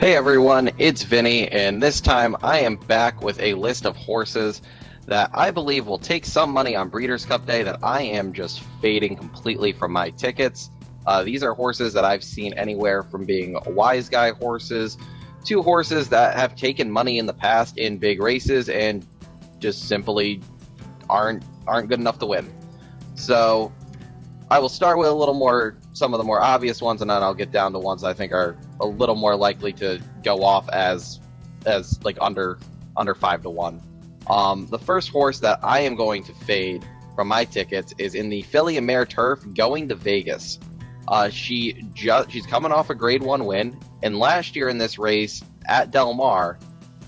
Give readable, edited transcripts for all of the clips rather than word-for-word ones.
Hey everyone, it's Vinny, and this time I am back with a list of horses that I believe will take some money on Breeders' Cup Day that I am just fading completely from my tickets. These are horses that I've seen anywhere from being wise guy horses to horses that have taken money in the past in big races and just simply aren't good enough to win. So I will start with some of the more obvious ones, and then I'll get down to ones I think are a little more likely to go off as like under 5-1. The first horse that I am going to fade from my tickets is in the filly Ameriturf going to Vegas. She's coming off a Grade 1 win, and last year in this race at Del Mar,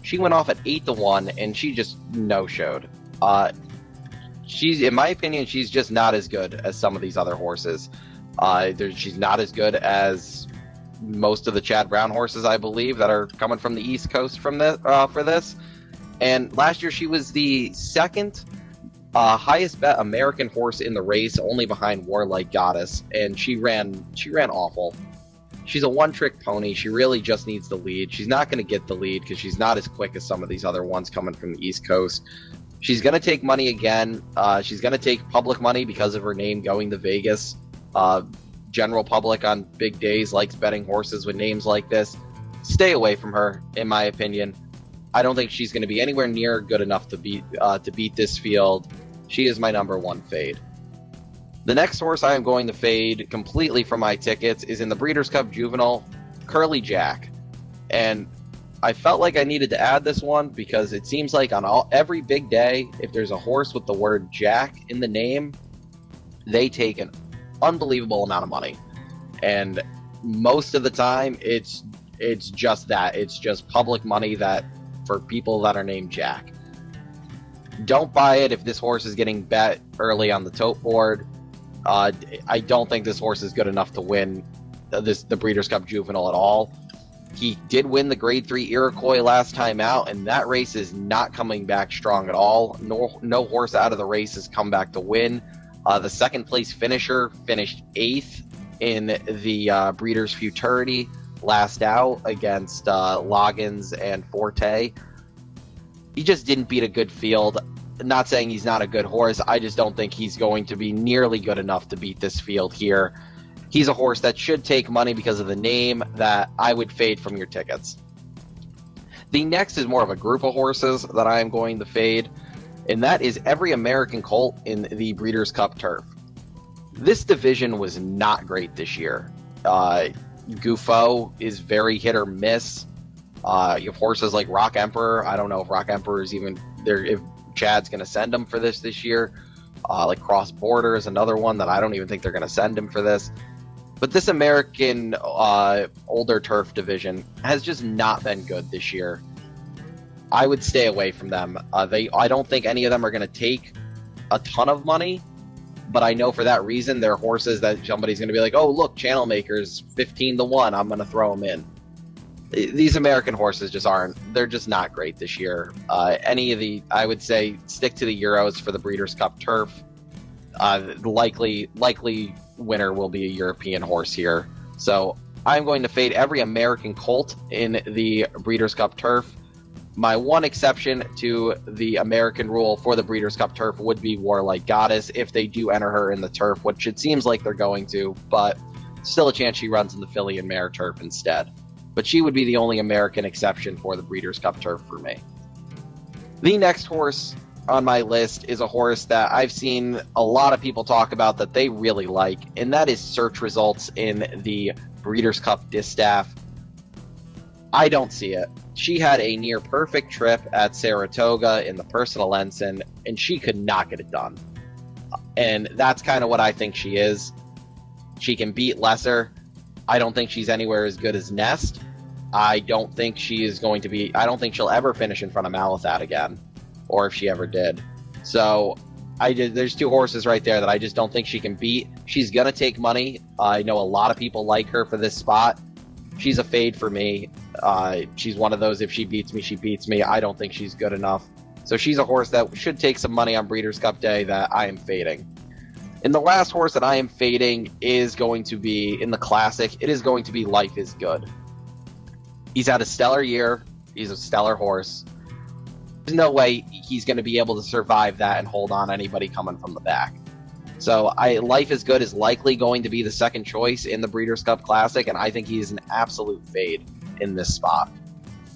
she went off at 8-1, and she just no-showed. In my opinion, she's just not as good as some of these other horses. She's not as good as most of the Chad Brown horses, I believe, that are coming from the East Coast for this. And last year, she was the second highest bet American horse in the race, only behind Warlike Goddess, and she ran awful. She's a one-trick pony. She really just needs the lead. She's not going to get the lead because she's not as quick as some of these other ones coming from the East Coast. She's going to take money again. She's going to take public money because of her name going to Vegas. General public on big days likes betting horses with names like this. Stay away from her, in my opinion. I don't think she's going to be anywhere near good enough to beat this field. She is my number one fade. The next horse I am going to fade completely from my tickets is in the Breeders' Cup Juvenile, Curly Jack. And I felt like I needed to add this one because it seems like on every big day, if there's a horse with the word Jack in the name, they take an unbelievable amount of money. And most of the time, it's just that. It's just public money that for people that are named Jack. Don't buy it if this horse is getting bet early on the tote board. I don't think this horse is good enough to win the Breeders' Cup Juvenile at all. He did win the Grade 3 Iroquois last time out, and that race is not coming back strong at all. No horse out of the race has come back to win. The second place finisher finished 8th in the Breeders' Futurity last out against Loggins and Forte. He just didn't beat a good field. Not saying he's not a good horse. I just don't think he's going to be nearly good enough to beat this field here. He's a horse that should take money because of the name that I would fade from your tickets. The next is more of a group of horses that I am going to fade, and that is every American colt in the Breeders' Cup Turf. This division was not great this year. Gufo is very hit or miss. You have horses like Rock Emperor. I don't know if Rock Emperor is even there, if Chad's going to send him for this year. Like Cross Border is another one that I don't even think they're going to send him for this. But this American older turf division has just not been good this year. I would stay away from them. I don't think any of them are going to take a ton of money, but I know for that reason they're horses that somebody's going to be like, oh, look, Channel Makers, 15-1, I'm going to throw them in. These American horses they're just not great this year. I would say stick to the Euros for the Breeders' Cup Turf. Likely winner will be a European horse here. So I'm going to fade every American colt in the Breeders' Cup Turf. My one exception to the American rule for the Breeders' Cup Turf would be Warlike Goddess if they do enter her in the turf, which it seems like they're going to, but still a chance she runs in the filly and Ameriturf instead. But she would be the only American exception for the Breeders' Cup Turf for me. The next horse on my list is a horse that I've seen a lot of people talk about that they really like, and that is Search Results in the Breeders' Cup Distaff. I don't see it. She had a near perfect trip at Saratoga in the Personal Ensign, and she could not get it done. And that's kind of what I think she is. She can beat lesser. I don't think she's anywhere as good as Nest. I don't think she'll ever finish in front of Malathat again, or if she ever did. So there's two horses right there that I just don't think she can beat. She's going to take money. I know a lot of people like her for this spot. She's a fade for me. She's one of those, if she beats me, she beats me. I don't think she's good enough. So she's a horse that should take some money on Breeders' Cup Day that I am fading. And the last horse that I am fading is going to be, in the Classic, it is going to be Life is Good. He's had a stellar year. He's a stellar horse. There's no way he's going to be able to survive that and hold on anybody coming from the back. So Life is Good is likely going to be the second choice in the Breeders' Cup Classic, and I think he's an absolute fade in this spot.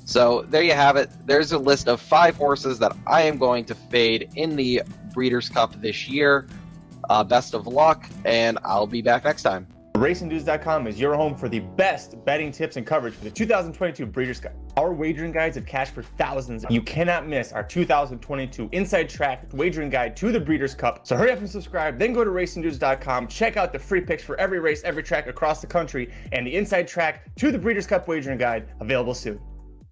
So there you have it. There's a list of 5 horses that I am going to fade in the Breeders' Cup this year. Best of luck, and I'll be back next time. RacingDudes.com is your home for the best betting tips and coverage for the 2022 Breeders' Cup. Our wagering guides have cashed for thousands. You cannot miss our 2022 Inside Track wagering guide to the Breeders' Cup. So hurry up and subscribe, then go to RacingDudes.com, check out the free picks for every race, every track across the country, and the Inside Track to the Breeders' Cup wagering guide available soon.